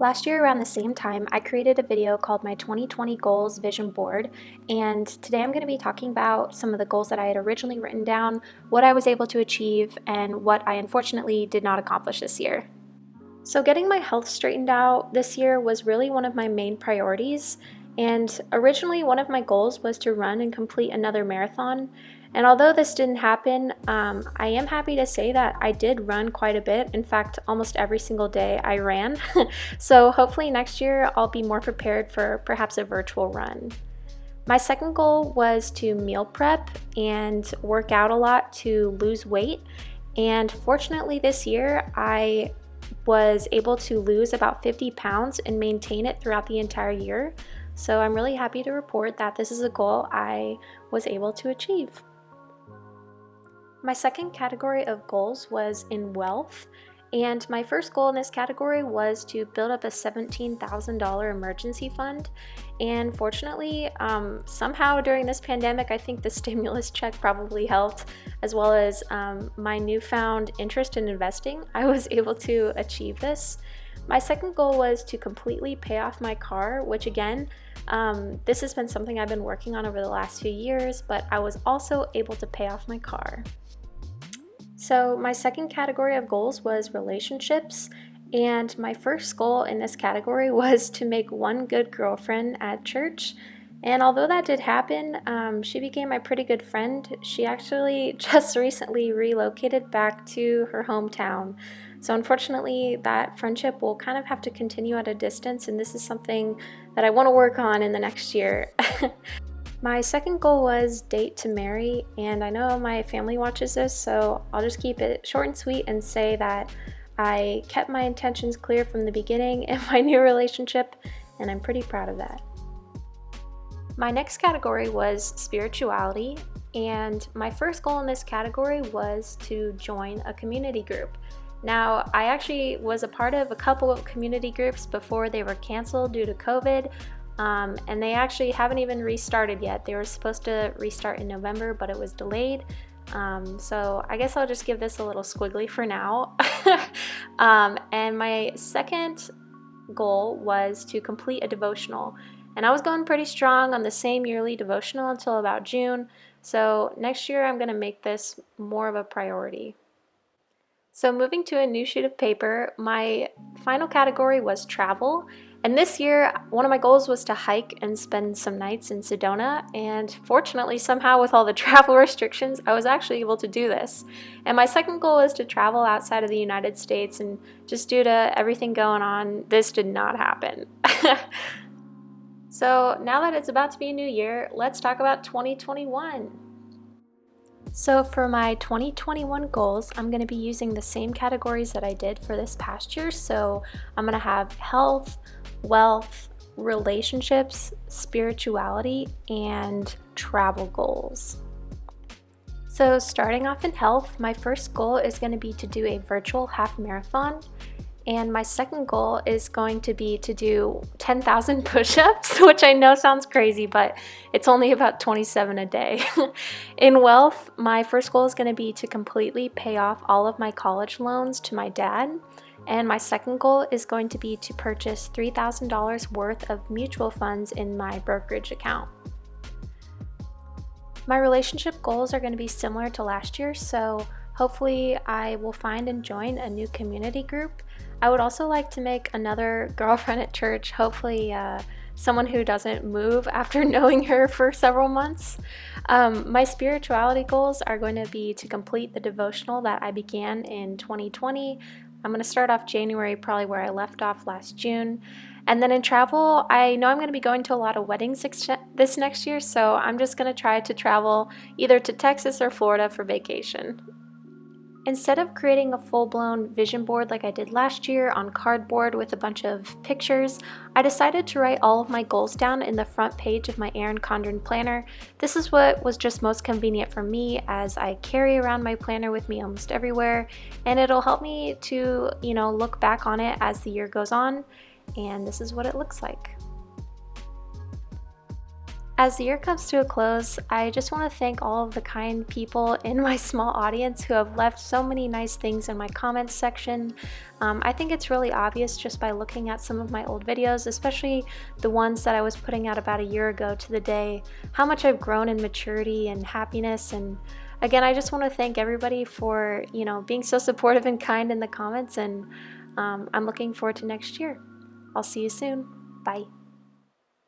Last year around the same time, I created a video called my 2020 Goals Vision Board, and today I'm going to be talking about some of the goals that I had originally written down, what I was able to achieve, and what I unfortunately did not accomplish this year. So getting my health straightened out this year was really one of my main priorities, and originally one of my goals was to run and complete another marathon. And although this didn't happen, I am happy to say that I did run quite a bit. In fact, almost every single day I ran. So hopefully next year I'll be more prepared for perhaps a virtual run. My second goal was to meal prep and work out a lot to lose weight. And fortunately this year I was able to lose about 50 pounds and maintain it throughout the entire year. So I'm really happy to report that this is a goal I was able to achieve. My second category of goals was in wealth, and my first goal in this category was to build up a $17,000 emergency fund. And fortunately, somehow during this pandemic, I think the stimulus check probably helped, as well as my newfound interest in investing. I was able to achieve this. My second goal was to completely pay off my car, which again, this has been something I've been working on over the last few years, but I was also able to pay off my car. So my second category of goals was relationships, and my first goal in this category was to make one good girlfriend at church. And although that did happen, she became my pretty good friend. She actually just recently relocated back to her hometown. So unfortunately, that friendship will kind of have to continue at a distance, and this is something that I want to work on in the next year. My second goal was date to marry, and I know my family watches this, so I'll just keep it short and sweet and say that I kept my intentions clear from the beginning in my new relationship, and I'm pretty proud of that. My next category was spirituality, and my first goal in this category was to join a community group. Now, I actually was a part of a couple of community groups before they were canceled due to COVID. And they actually haven't even restarted yet. They were supposed to restart in November, but it was delayed. So I guess I'll just give this a little squiggly for now. And my second goal was to complete a devotional. And I was going pretty strong on the same yearly devotional until about June. So next year I'm going to make this more of a priority. So moving to a new sheet of paper, my final category was travel. And this year, one of my goals was to hike and spend some nights in Sedona. And fortunately, somehow with all the travel restrictions, I was actually able to do this. And my second goal is to travel outside of the United States. And just due to everything going on, this did not happen. So now that it's about to be a new year, let's talk about 2021. So for my 2021 goals, I'm going to be using the same categories that I did for this past year. So I'm going to have health, wealth, relationships, spirituality, and travel goals. So starting off in health, my first goal is going to be to do a virtual half marathon. And my second goal is going to be to do 10,000 push-ups, which I know sounds crazy, but it's only about 27 a day. In wealth, my first goal is going to be to completely pay off all of my college loans to my dad. And my second goal is going to be to purchase $3,000 worth of mutual funds in my brokerage account. My relationship goals are going to be similar to last year, so hopefully I will find and join a new community group. I would also like to make another girlfriend at church, hopefully someone who doesn't move after knowing her for several months. My spirituality goals are going to be to complete the devotional that I began in 2020. I'm going to start off January, probably where I left off last June. And then in travel, I know I'm going to be going to a lot of weddings this next year, so I'm just going to try to travel either to Texas or Florida for vacation. Instead of creating a full-blown vision board like I did last year on cardboard with a bunch of pictures, I decided to write all of my goals down in the front page of my Erin Condren Planner. This is what was just most convenient for me, as I carry around my planner with me almost everywhere, and it'll help me to, look back on it as the year goes on, and this is what it looks like. As the year comes to a close, I just want to thank all of the kind people in my small audience who have left so many nice things in my comments section. I think it's really obvious just by looking at some of my old videos, especially the ones that I was putting out about a year ago to the day, how much I've grown in maturity and happiness. And again, I just want to thank everybody for, being so supportive and kind in the comments, and I'm looking forward to next year. I'll see you soon. Bye.